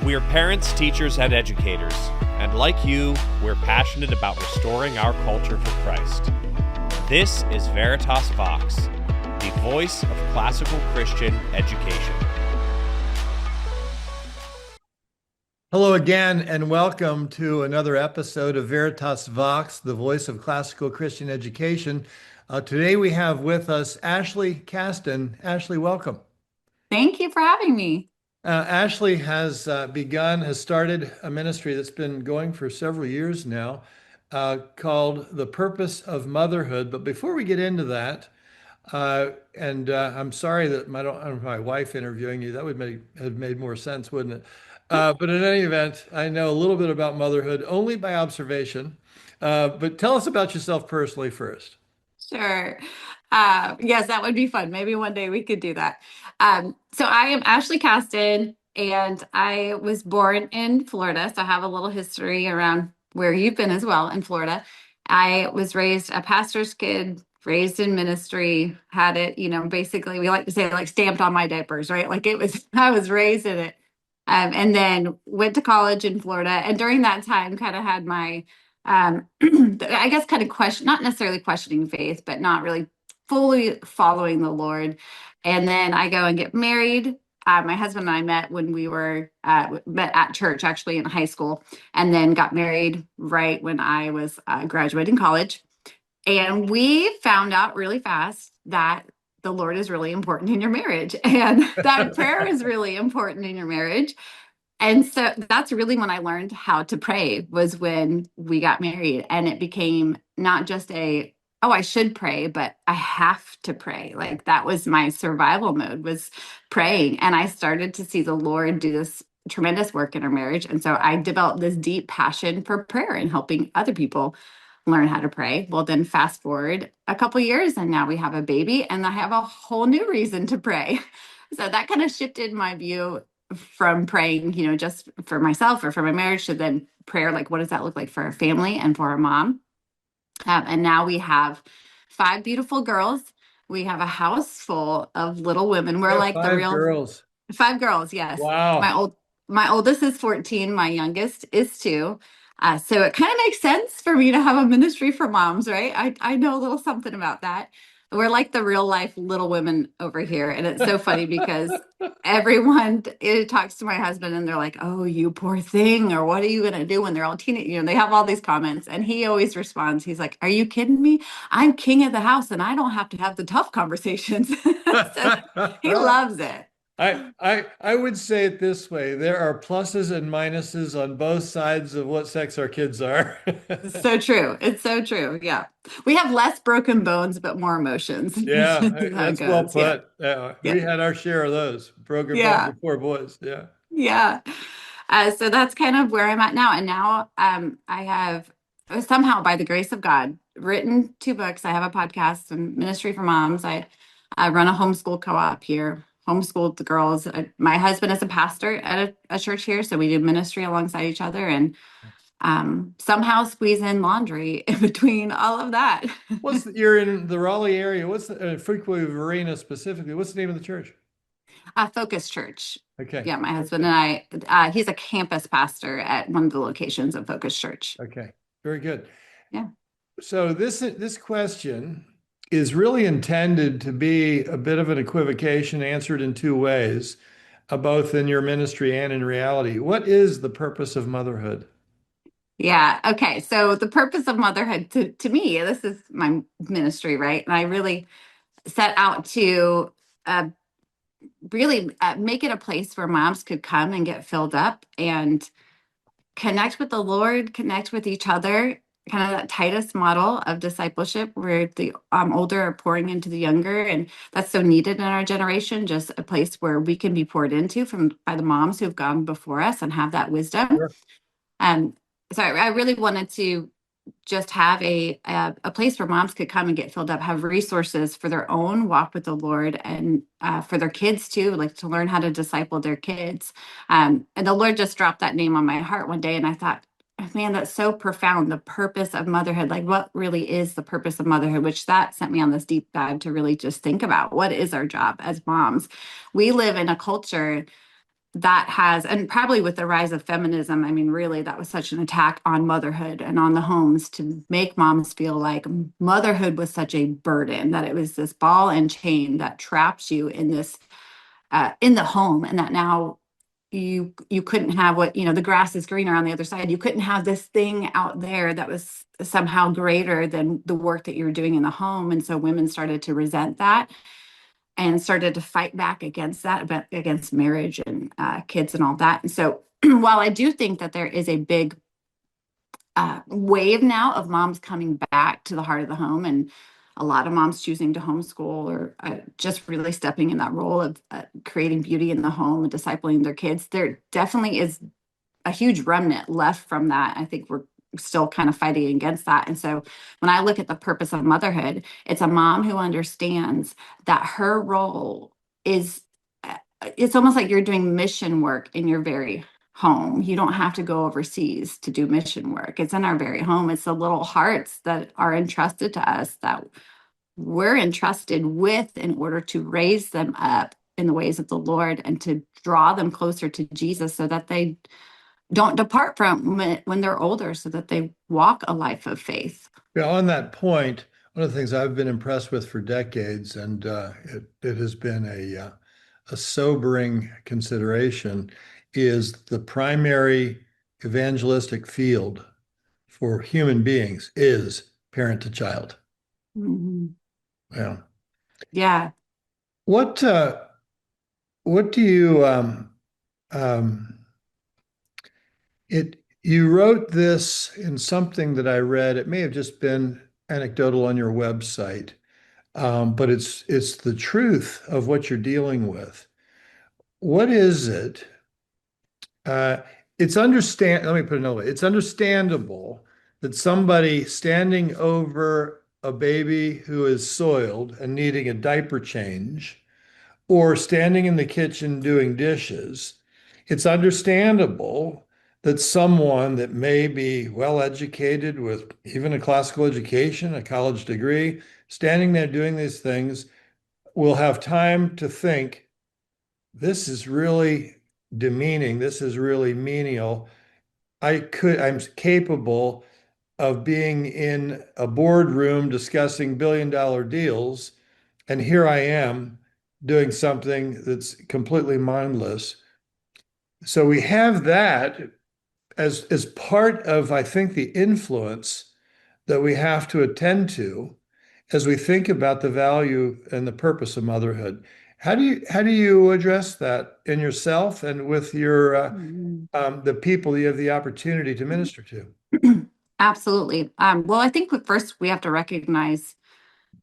We're parents, teachers, and educators, and like you, we're passionate about restoring our culture for Christ. This is Veritas Vox, the voice of classical Christian education. Hello again, and welcome to another episode of Veritas Vox, the voice of classical Christian education. Today we have with us Ashlee Kasten. Ashlee, welcome. Thank you for having me. Ashlee has started a ministry that's been going for several years now, called The Purpose of Motherhood. But before we get into that, I'm sorry that I don't have my wife interviewing you. That would have made more sense, wouldn't it? But in any event, I know a little bit about motherhood only by observation. But tell us about yourself personally first. Sure. Yes, that would be fun. Maybe one day we could do that. So I am Ashlee Kasten, and I was born in Florida. So I have a little history around where you've been as well in Florida. I was raised a pastor's kid, raised in ministry, had it, basically we like to say like stamped on my diapers, right? Like I was raised in it. And then went to college in Florida. And during that time, kind of had my, I guess, kind of not necessarily questioning faith, but not really fully following the Lord. And then I go and get married. My husband and I met when we met at church, actually in high school, and then got married right when I was graduating college. And we found out really fast that the Lord is really important in your marriage and that prayer is really important in your marriage. And so that's really when I learned how to pray, was when we got married. And it became not just I should pray, but I have to pray. Like that was my survival mode, was praying. And I started to see the Lord do this tremendous work in our marriage. And so I developed this deep passion for prayer and helping other people learn how to pray. Well, then fast forward a couple years and now we have a baby and I have a whole new reason to pray. So that kind of shifted my view from praying, just for myself or for my marriage, to then prayer, like what does that look like for our family and for our mom? And now we have 5 beautiful girls. We have a house full of little women. We're like the real girls. 5 girls. Yes. Wow. My oldest is 14. My youngest is 2. So it kind of makes sense for me to have a ministry for moms, right? I know a little something about that. We're like the real life Little Women over here. And it's so funny because everyone talks to my husband and they're like, oh, you poor thing. Or what are you going to do when they're all teenage? They have all these comments. And he always responds. He's like, are you kidding me? I'm king of the house and I don't have to have the tough conversations. So he loves it. I would say it this way. There are pluses and minuses on both sides of what sex our kids are. It's so true. It's so true. Yeah. We have less broken bones, but more emotions. Yeah, that's well put. Yeah. We had our share of those broken bones with 4 boys. Yeah. Yeah. So that's kind of where I'm at now. And now I have somehow, by the grace of God, written 2 books. I have a podcast and ministry for moms. I run a homeschool co-op here. Homeschooled the girls. My husband is a pastor at a church here, so we do ministry alongside each other and somehow squeeze in laundry in between all of that. You're in the Raleigh area. What's frequently Verena specifically? What's the name of the church? Focus Church. Okay. Yeah, my husband and I, he's a campus pastor at one of the locations of Focus Church. Okay, very good. Yeah. So this question is really intended to be a bit of an equivocation answered in 2 ways, both in your ministry and in reality. What is the purpose of motherhood? Yeah. Okay. So the purpose of motherhood to me, this is my ministry, right? And I really set out to really make it a place where moms could come and get filled up and connect with the Lord, connect with each other, kind of that Titus model of discipleship where the older are pouring into the younger. And that's so needed in our generation, just a place where we can be poured into by the moms who've gone before us and have that wisdom. Sure. So I really wanted to just have a place where moms could come and get filled up, have resources for their own walk with the Lord and for their kids too, like to learn how to disciple their kids. And the Lord just dropped that name on my heart one day. And I thought, man, that's so profound. The purpose of motherhood, like what really is the purpose of motherhood, which that sent me on this deep dive to really just think about what is our job as moms. We live in a culture that has, and probably with the rise of feminism, I mean, really, that was such an attack on motherhood and on the homes to make moms feel like motherhood was such a burden, that it was this ball and chain that traps you in this, in the home, and that now you couldn't have what, the grass is greener on the other side. You couldn't have this thing out there that was somehow greater than the work that you're doing in the home. And so women started to resent that and started to fight back against that, against marriage and kids and all that. And so while I do think that there is a big wave now of moms coming back to the heart of the home, and a lot of moms choosing to homeschool, or just really stepping in that role of creating beauty in the home and discipling their kids, there definitely is a huge remnant left from that. I think we're still kind of fighting against that. And so when I look at the purpose of motherhood, it's a mom who understands that her role is, it's almost like you're doing mission work in your very home. You don't have to go overseas to do mission work. It's in our very home. It's the little hearts that are entrusted to us, that we're entrusted with, in order to raise them up in the ways of the Lord and to draw them closer to Jesus, so that they don't depart from it when they're older, so that they walk a life of faith. Yeah, on that point, one of the things I've been impressed with for decades, and it has been a sobering consideration, is the primary evangelistic field for human beings is parent to child. Mhm. Yeah. Yeah. What what do you you wrote this in something that I read. It may have just been anecdotal on your website, but it's the truth of what you're dealing with. What is it? Uh, let me put it another way. It's understandable that somebody standing over a baby who is soiled and needing a diaper change, or standing in the kitchen doing dishes, it's understandable that someone that may be well educated with even a classical education, a college degree, standing there doing these things, will have time to think, this is really demeaning, this is really menial. I'm capable of being in a boardroom discussing billion-dollar deals, and here I am doing something that's completely mindless. So we have that as part of, I think, the influence that we have to attend to as we think about the value and the purpose of motherhood. How do you address that in yourself and with your Mhm. the people you have the opportunity to minister to? Absolutely. Well, I think first we have to recognize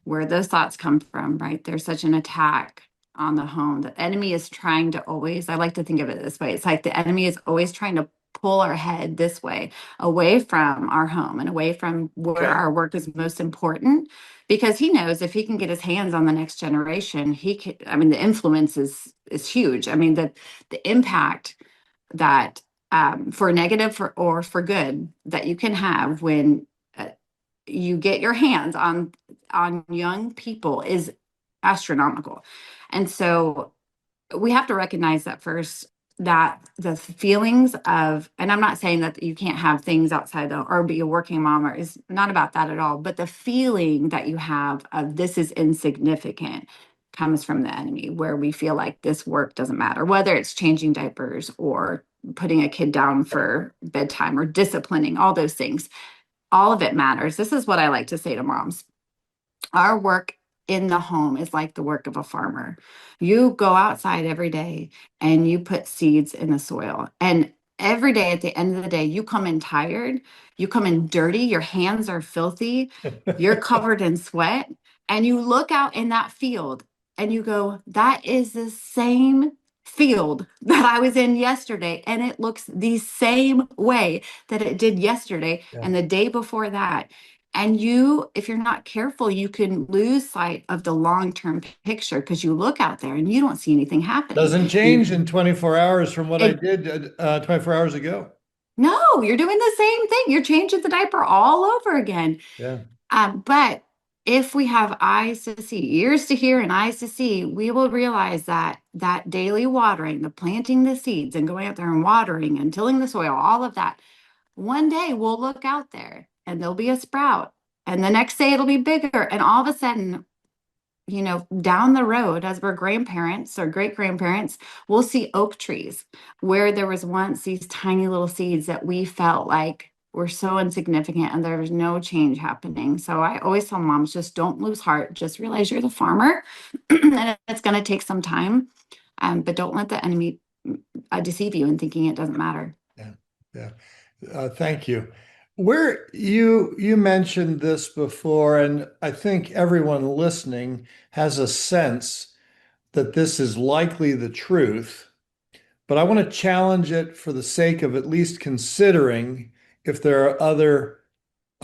where those thoughts come from, right? There's such an attack on the home. The enemy is trying to always, I like to think of it this way. It's like the enemy is always trying to pull our head this way, away from our home and away from where Okay. our work is most important, because he knows if he can get his hands on the next generation, he can, I mean, the influence is huge. I mean, the impact that for negative or for good that you can have when you get your hands on young people is astronomical. And so we have to recognize that first, that the feelings of, and I'm not saying that you can't have things outside or be a working mom, or is not about that at all, but the feeling that you have of this is insignificant comes from the enemy, where we feel like this work doesn't matter, whether it's changing diapers or putting a kid down for bedtime or disciplining, all those things. All of it matters. This is what I like to say to moms. Our work in the home is like the work of a farmer. You go outside every day and you put seeds in the soil. And every day at the end of the day, you come in tired, you come in dirty, your hands are filthy, you're covered in sweat, and you look out in that field and you go, that is the same field that I was in yesterday. And it looks the same way that it did yesterday Yeah. and the day before that. And you, if you're not careful, you can lose sight of the long-term picture, because you look out there and you don't see anything happening. Doesn't change in 24 hours from what I It, did 24 hours ago. no, you're doing the same thing. You're changing the diaper all over again. Yeah. But if we have eyes to see, ears to hear, and eyes to see, we will realize that that daily watering, the planting the seeds and going out there and watering and tilling the soil, all of that, one day we'll look out there and there'll be a sprout. And the next day it'll be bigger. And all of a sudden, down the road, as we're grandparents or great grandparents, we'll see oak trees where there was once these tiny little seeds that we felt like were so insignificant and there was no change happening. So I always tell moms, just don't lose heart. Just realize you're the farmer and it's going to take some time. But don't let the enemy deceive you in thinking it doesn't matter. Yeah, yeah. Thank you. Where you mentioned this before, and I think everyone listening has a sense that this is likely the truth, but I want to challenge it for the sake of at least considering if there are other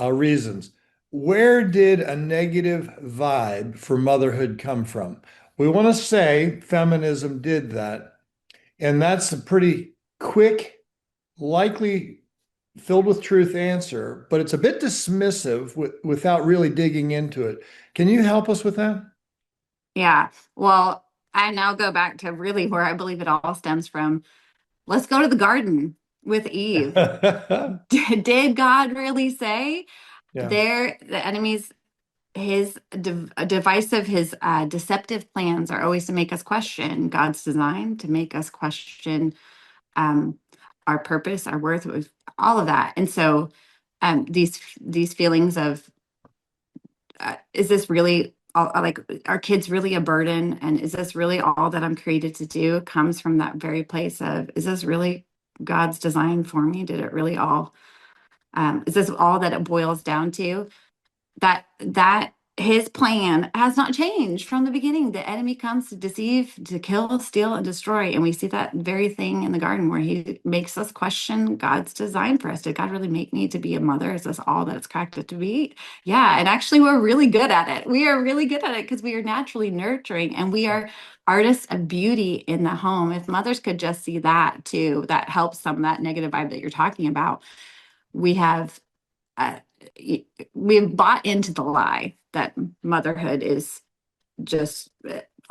reasons. Where did a negative vibe for motherhood come from? We want to say feminism did that, and that's a pretty quick, likely filled with truth answer, but it's a bit dismissive without really digging into it. Can you help us with that? Yeah. Well, I now go back to really where I believe it all stems from. Let's go to the garden with Eve. Did God really say Yeah. the enemy's his divisive, his deceptive plans are always to make us question God's design, to make us question um, our purpose, our worth, all of that. And so these feelings of is this really like are kids really a burden, and is this really all that I'm created to do, comes from that very place of, is this really God's design for me? Did it really all is this all that it boils down to? That his plan has not changed from the beginning. The enemy comes to deceive, to kill, steal, and destroy. And we see that very thing in the garden where he makes us question God's design for us. Did God really make me to be a mother? Is this all that it's cracked up to be? Yeah. And actually, we're really good at it. We are really good at it because we are naturally nurturing and we are artists of beauty in the home. If mothers could just see that too, that helps some of that negative vibe that you're talking about. We have uh, we've bought into the lie that motherhood is just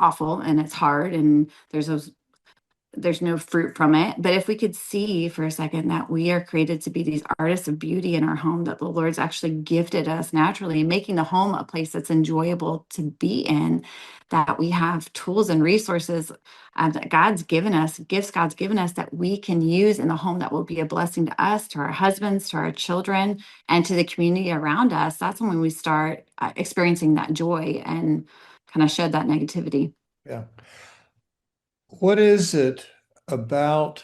awful and it's hard and there's no fruit from it. But if we could see for a second that we are created to be these artists of beauty in our home, that the Lord's actually gifted us naturally, making the home a place that's enjoyable to be in, that we have tools and resources that God's given us, gifts God's given us that we can use in the home that will be a blessing to us, to our husbands, to our children, and to the community around us. That's when we start experiencing that joy and kind of shed that negativity. Yeah. What is it about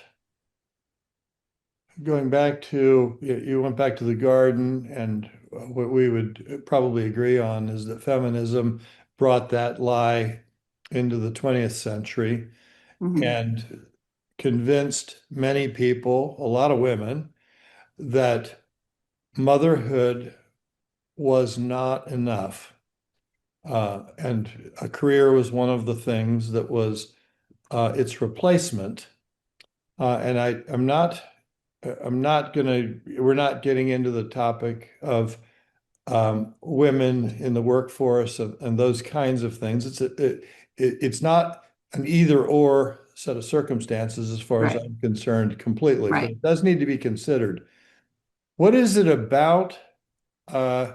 going back to, you went back to the garden, and what we would probably agree on is that feminism brought that lie into the 20th century Mhm. and convinced many people, a lot of women, that motherhood was not enough. And a career was one of the things that was its replacement. And I'm not we're not getting into the topic of women in the workforce and those kinds of things. It's not an either or set of circumstances as far as Right, I'm concerned completely, but right. it does need to be considered. What is it about, uh,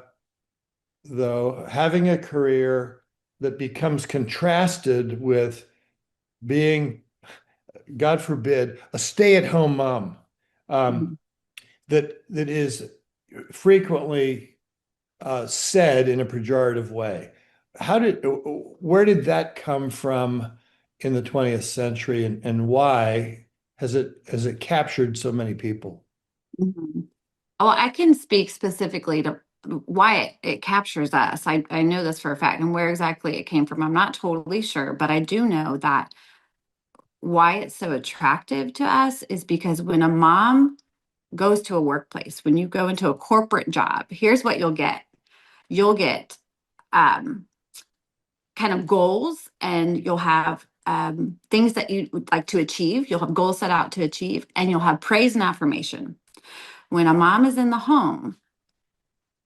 though, having a career that becomes contrasted with being, God forbid, a stay-at-home mom, um, Mhm. that is frequently said in a pejorative way? Where did that come from in the 20th century, and why has it captured so many people? Mhm. Oh, I can speak specifically to why it captures us. I know this for a fact, and where exactly it came from, I'm not totally sure, but I do know that why it's so attractive to us is because when a mom goes to a workplace, when you go into a corporate job, here's what you'll get. You'll get um, kind of goals, and you'll have things that you would like to achieve. You'll have goals set out to achieve, and you'll have praise and affirmation. When a mom is in the home,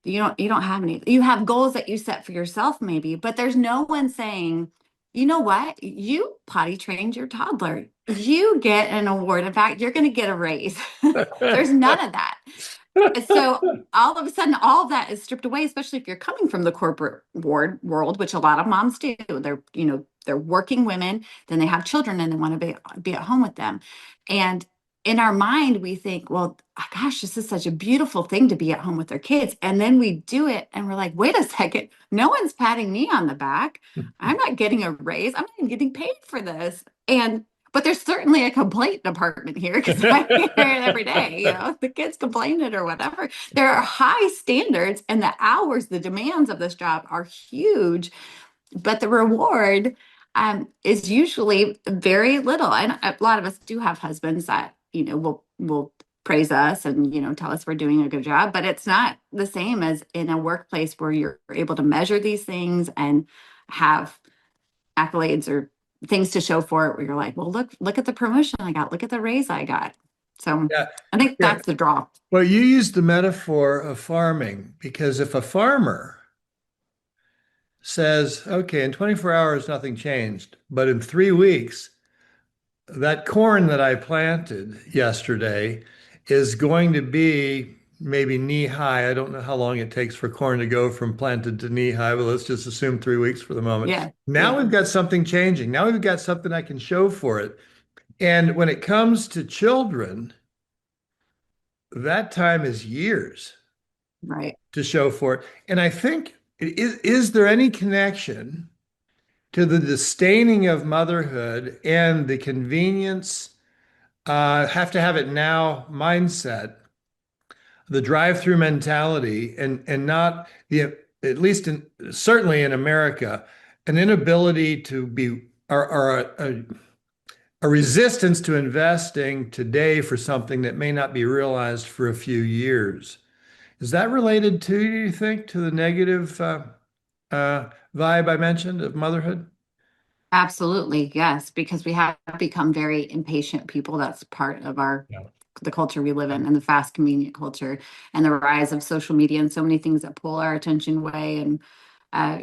You don't have any. You have goals that you set for yourself maybe, but there's no one saying, you know what? You potty trained your toddler. You get an award. In fact, you're going to get a raise. There's none of that. So all of a sudden, all of that is stripped away, especially if you're coming from the corporate world, which a lot of moms do. They're working women, then they have children and they want to be at home with them. And in our mind, we think, well, gosh, this is such a beautiful thing to be at home with their kids. And then we do it and we're like, wait a second, no one's patting me on the back. I'm not getting a raise. I'm not even getting paid for this. But there's certainly a complaint department here because I hear it every day. The kids complaining or whatever. There are high standards, and the hours, the demands of this job are huge, but the reward is usually very little. And a lot of us do have husbands that will praise us and tell us we're doing a good job, but it's not the same as in a workplace where you're able to measure these things and have accolades or things to show for it, where you're like, well, look at the promotion I got, look at the raise I got. So Yeah. I think Yeah. that's the draw. Well, you used the metaphor of farming, because if a farmer says, okay, in 24 hours, nothing changed, but in 3 weeks, that corn that I planted yesterday is going to be maybe knee high. I don't know how long it takes for corn to go from planted to knee high, but let's just assume 3 weeks for the moment. Yeah. Now Yeah. we've got something changing. Now we've got something I can show for it. And when it comes to children, that time is years Right. to show for it. And I think, is there any connection to the disdaining of motherhood and the convenience, have to have it now mindset, the drive-through mentality, and not the, at least certainly in America, an inability to be, or a resistance to investing today for something that may not be realized for a few years? Is that related to, do you think, to the negative vibe I mentioned of motherhood? Absolutely. Yes. Because we have become very impatient people. That's part of Yeah. the culture we live in, and the fast, convenient culture, and the rise of social media and so many things that pull our attention away and uh,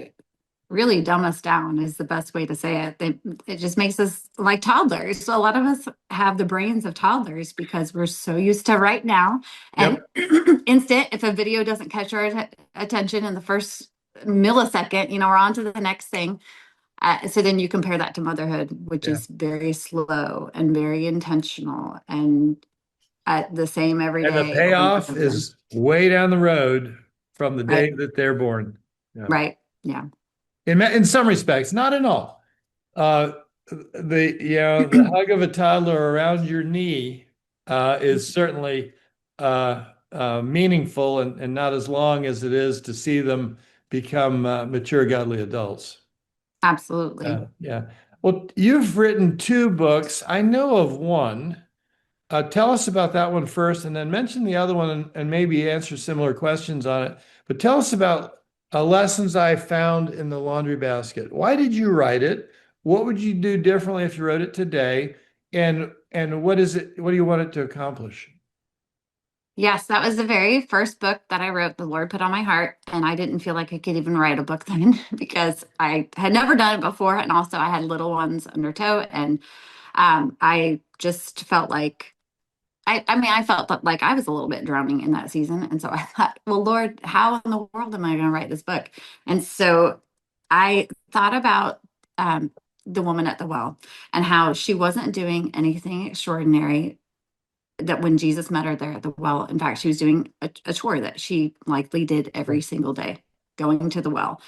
really dumb us down is the best way to say it. It just makes us like toddlers. So a lot of us have the brains of toddlers because we're so used to right now and Yep. instant. If a video doesn't catch our attention in the first millisecond, we're on to the next thing. So then you compare that to motherhood, which Yeah. is very slow and very intentional and the same every And the day over and payoff over again. is way down the road from the day Right. that they're born. Yeah. Right. Yeah. In some respects, not in all. Uh, the hug of a toddler around your knee is certainly meaningful, and not as long as it is to see them become mature, godly adults. Absolutely. Yeah. Well, you've written two books. I know of one. Tell us about that one first, and then mention the other one, and maybe answer similar questions on it. But tell us about Lessons I Found in the Laundry Basket. Why did you write it? What would you do differently if you wrote it today? And what is it? What do you want it to accomplish? Yes, that was the very first book that I wrote. The Lord put on my heart, and I didn't feel like I could even write a book then because I had never done it before, and also I had little ones under tow, and I just felt like I mean, I felt like I was a little bit drowning in that season. And so I thought, well, Lord, how in the world am I going to write this book? And so I thought about the woman at the well and how she wasn't doing anything extraordinary. That when Jesus met her there at the well, in fact, she was doing a chore that she likely did every single day, going to the well.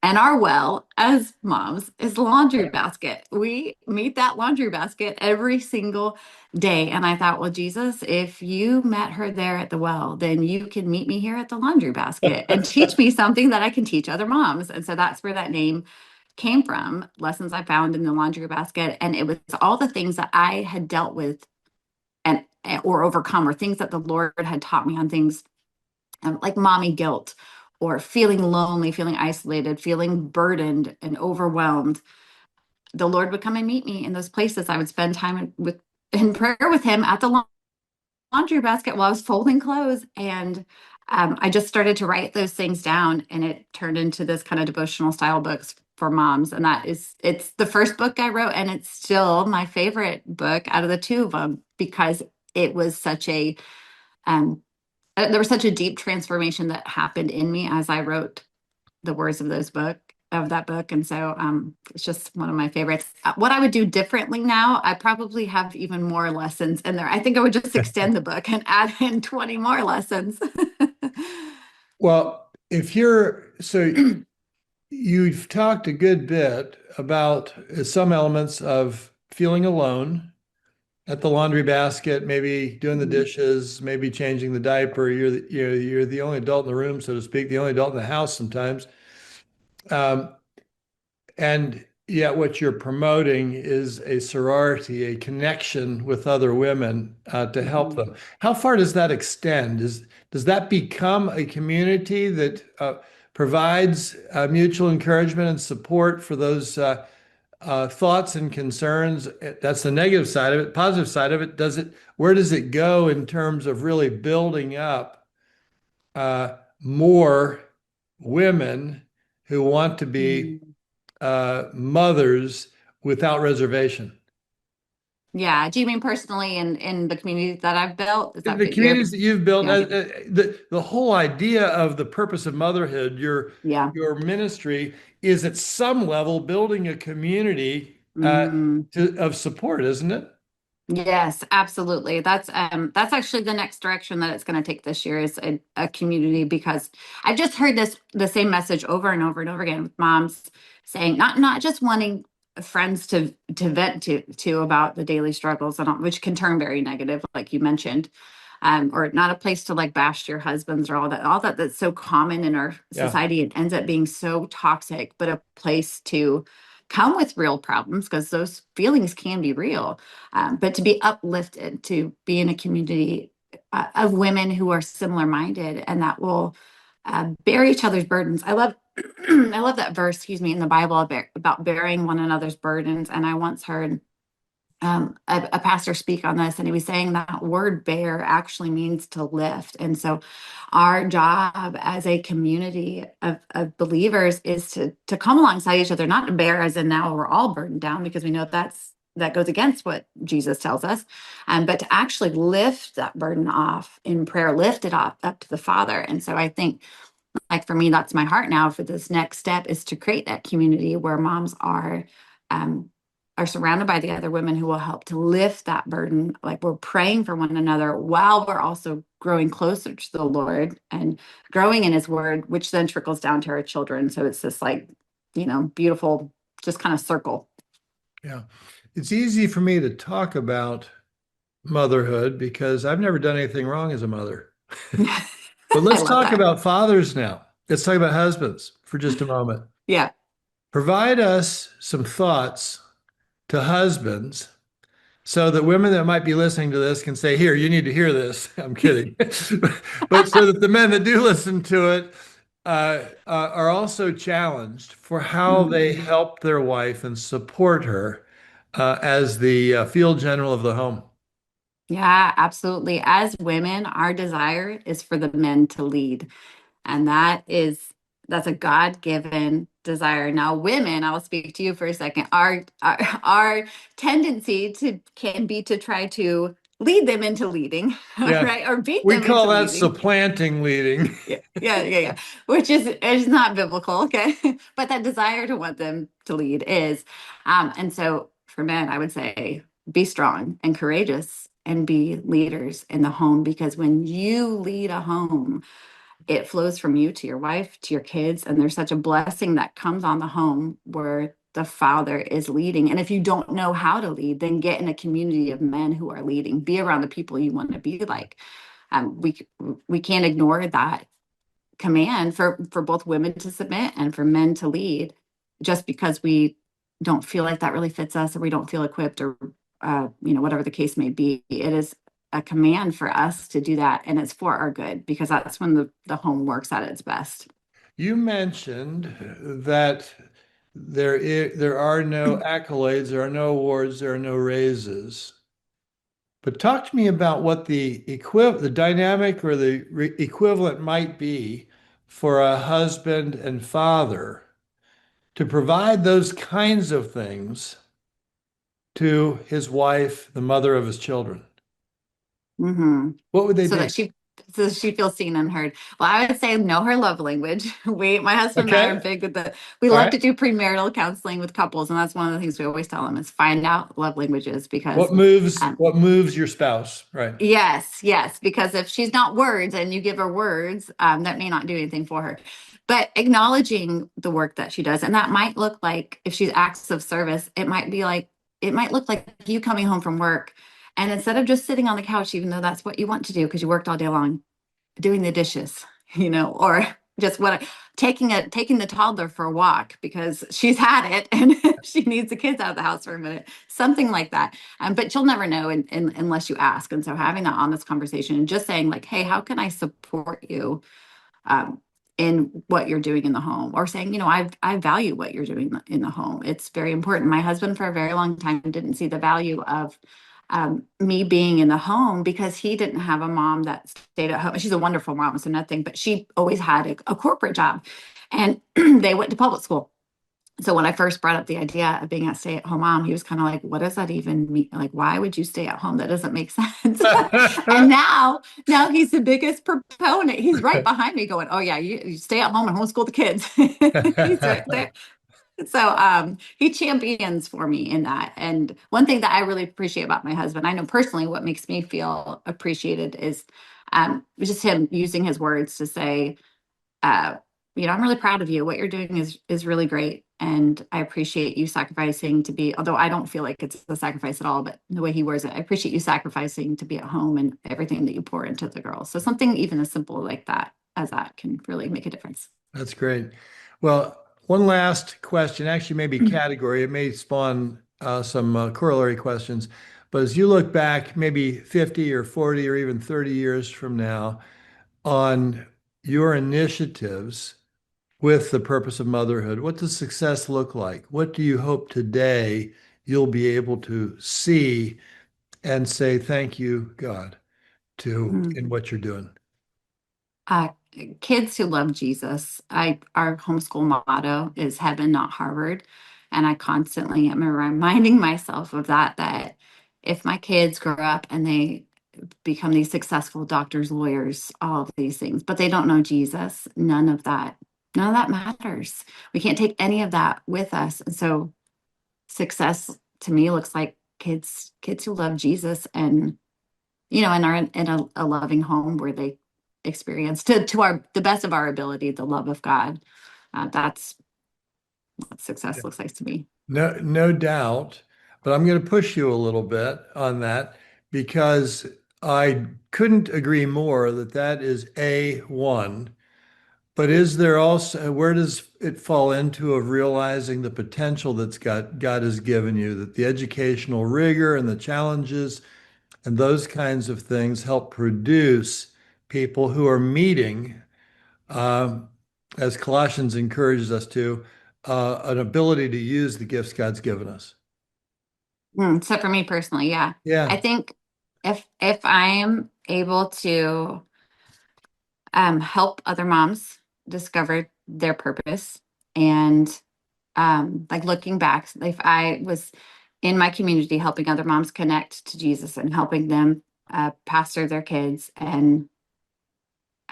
And our well, as moms, is the laundry basket. We meet that laundry basket every single day. And I thought, well, Jesus, if you met her there at the well, then you can meet me here at the laundry basket and teach me something that I can teach other moms. And so that's where that name came from, Lessons I Found in the Laundry Basket. And it was all the things that I had dealt with and or overcome, or things that the Lord had taught me on things like mommy guilt, or feeling lonely, feeling isolated, feeling burdened and overwhelmed. The Lord would come and meet me in those places. I would spend time in prayer with him at the laundry basket while I was folding clothes, and I just started to write those things down, and it turned into this kind of devotional style books for moms. And it's the first book I wrote, and it's still my favorite book out of the two of them because it was such a there was such a deep transformation that happened in me as I wrote the words of that book. And so it's just one of my favorites. What I would do differently now, I probably have even more lessons in there. I think I would just extend the book and add in 20 more lessons. Well, you've talked a good bit about some elements of feeling alone at the laundry basket, maybe doing the dishes, maybe changing the diaper. You're the only adult in the room, so to speak, the only adult in the house sometimes. Um, and yet what you're promoting is a sorority, a connection with other women to help them. How far does that extend? Does that become a community that provides mutual encouragement and support for those thoughts and concerns? That's the negative side of it. Positive side of it, where does it go in terms of really building up more women who want to be mothers without reservation? Yeah. Do you mean personally in the community that I've built? Is In that the what you're, communities that you've built, yeah. the whole idea of the purpose of motherhood, Yeah. your ministry is at some level building a community Mm. of support, isn't it? Yes, absolutely. That's actually the next direction that it's going to take this year is a community because I've just heard the same message over and over and over again with moms saying not just wanting friends to vent to about the daily struggles and all, which can turn very negative, like you mentioned, or not a place to like bash your husbands or all that that's so common in our Yeah. society. It ends up being so toxic, but a place to come with real problems because those feelings can be real, but to be uplifted, to be in a community of women who are similar minded and that will bear each other's burdens. I love I love that verse, excuse me, in the Bible about bearing one another's burdens. And I once heard a pastor speak on this, and he was saying that word bear actually means to lift. And so, our job as a community of believers is to come alongside each other, not to bear as in now we're all burdened down, because we know that goes against what Jesus tells us, but to actually lift that burden off in prayer, lift it up to the Father. And so, I think like for me, that's my heart now for this next step is to create that community where moms um, are surrounded by the other women who will help to lift that burden. Like we're praying for one another while we're also growing closer to the Lord and growing in His Word, which then trickles down to our children. So it's this like, beautiful, just kind of circle. Yeah. It's easy for me to talk about motherhood because I've never done anything wrong as a mother. But I let's love talk that. about fathers now. Let's talk about husbands for just a moment. Yeah. Provide us some thoughts to husbands so that women that might be listening to this can say, here, you need to hear this. I'm kidding. But so that the men that do listen to it are also challenged for how they Mhm. help their wife and support her as the field general of the home. Yeah, absolutely. As women, our desire is for the men to lead. And that's a God-given desire. Now, women, I will speak to you for a second. Our tendency to can be to try to lead them into leading, Yeah. right? Or beat We them call into that leading. supplanting leading. Yeah, yeah, yeah, yeah. Which is not biblical, okay? But that desire to want them to lead is. And so for men, I would say be strong and courageous and be leaders in the home because when you lead a home, it flows from you to your wife, to your kids. And there's such a blessing that comes on the home where the father is leading. And if you don't know how to lead, then get in a community of men who are leading. Be around the people you want to be like. We can't ignore that command for both women to submit and for men to lead just because we don't feel like that really fits us or we don't feel equipped or whatever the case may be. It is a command for us to do that, and it's for our good because that's when the home works at its best. You mentioned that there are no accolades, there are no awards, there are no raises. But talk to me about what the dynamic or the equivalent might be for a husband and father to provide those kinds of things to his wife, the mother of his children. Hmm. What would they So be? that she feels seen and heard. Well, I would say know her love language. My husband and I are Okay. big with we All love right. to do premarital counseling with couples, and that's one of the things we always tell them is find out love languages because um, What moves your spouse? Right. yes, yes, because if she's not words and you give her words, that may not do anything for her. But acknowledging the work that she does, and that might look like if she's acts of service, it might look like you coming home from work, and instead of just sitting on the couch, even though that's what you want to do because you worked all day long, doing the dishes, or just taking the toddler for a walk because she's had it and she needs the kids out of the house for a minute, something like that. But you'll never know unless you ask. And so having that honest conversation and just saying like, hey, how can I support you um, in what you're doing in the home, or saying, I value what you're doing in the home. It's very important. My husband for a very long time didn't see the value of me being in the home because he didn't have a mom that stayed at home. She's a wonderful mom, so nothing, but she always had a corporate job and they went to public school. So when I first brought up the idea of being a stay-at-home mom, he was kind of like, what does that even mean? Like, why would you stay at home? That doesn't make sense. And now he's the biggest proponent. He's right behind me going, oh yeah, you stay at home and homeschool the kids. He's right there. So he champions for me in that. And one thing that I really appreciate about my husband, I know personally what makes me feel appreciated is just him using his words to say, uh, I'm really proud of you. What you're doing is really great. And I appreciate you sacrificing to be, although I don't feel like it's a sacrifice at all, but the way he wears it, I appreciate you sacrificing to be at home and everything that you pour into the girls. So something even as simple like that as that can really make a difference. That's great. Well, one last question, actually, maybe category. It may spawn some corollary questions. But as you look back, maybe 50 or 40 or even 30 years from now, on your initiatives with the purpose of motherhood, what does success look like? What do you hope today you'll be able to see and say, thank you, God, to Mm. in what you're doing? Uh, Kids who love Jesus. Our homeschool motto is heaven, not Harvard. And I constantly am reminding myself of that if my kids grow up and they become these successful doctors, lawyers, all of these things, but they don't know Jesus, none of that matters. We can't take any of that with us. And so success to me looks like kids who love Jesus and are in a loving home where they experience to our the best of our ability the love of God. That's what success looks like to me. No, no doubt. But I'm going to push you a little bit on that because I couldn't agree more that that is A1. But is there also, where does it fall into of realizing the potential that's God has given you, that the educational rigor and the challenges and those kinds of things help produce people who are meeting, um, as Colossians encourages us to, an ability to use the gifts God's given us. So for me personally, yeah, I Yeah, think if I am able to help other moms discover their purpose and like looking back, if I was in my community helping other moms connect to Jesus and helping them pastor their kids, and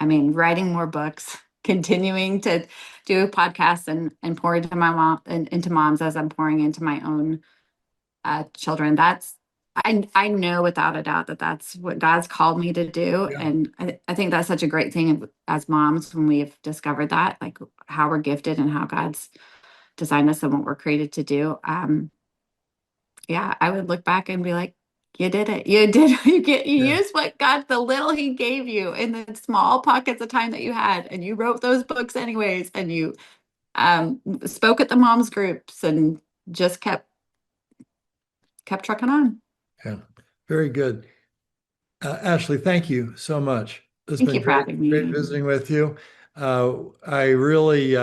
I mean, writing more books, continuing to do podcasts and pour into my mom and into moms as I'm pouring into my own children. I know without a doubt that that's what God's called me to do. yeah, And I think that's such a great thing as moms when we've discovered that, like how we're gifted and how God's designed us and what we're created to do. Yeah, I would look back and be like, you did it. You did. You yeah, used what God, the little He gave you in the small pockets of time that you had, and you wrote those books anyways, and you spoke at the moms groups and just kept trucking on. yeah. Very good. Ashley, thank you so much. It's Thank been you for great, having great me. visiting with you. I really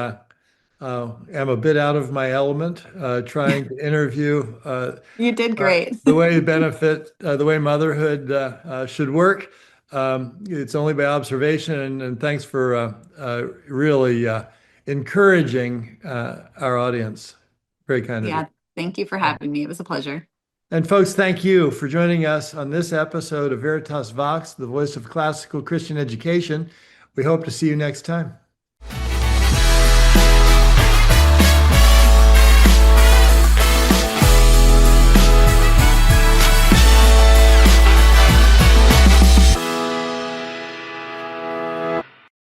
am a bit out of my element, trying to interview You did great. the way motherhood should work. It's only by observation, and thanks for really encouraging our audience. Very kind of you. Yeah, thank you for having me. It was a pleasure. And folks, thank you for joining us on this episode of Veritas Vox, the voice of classical Christian education. We hope to see you next time.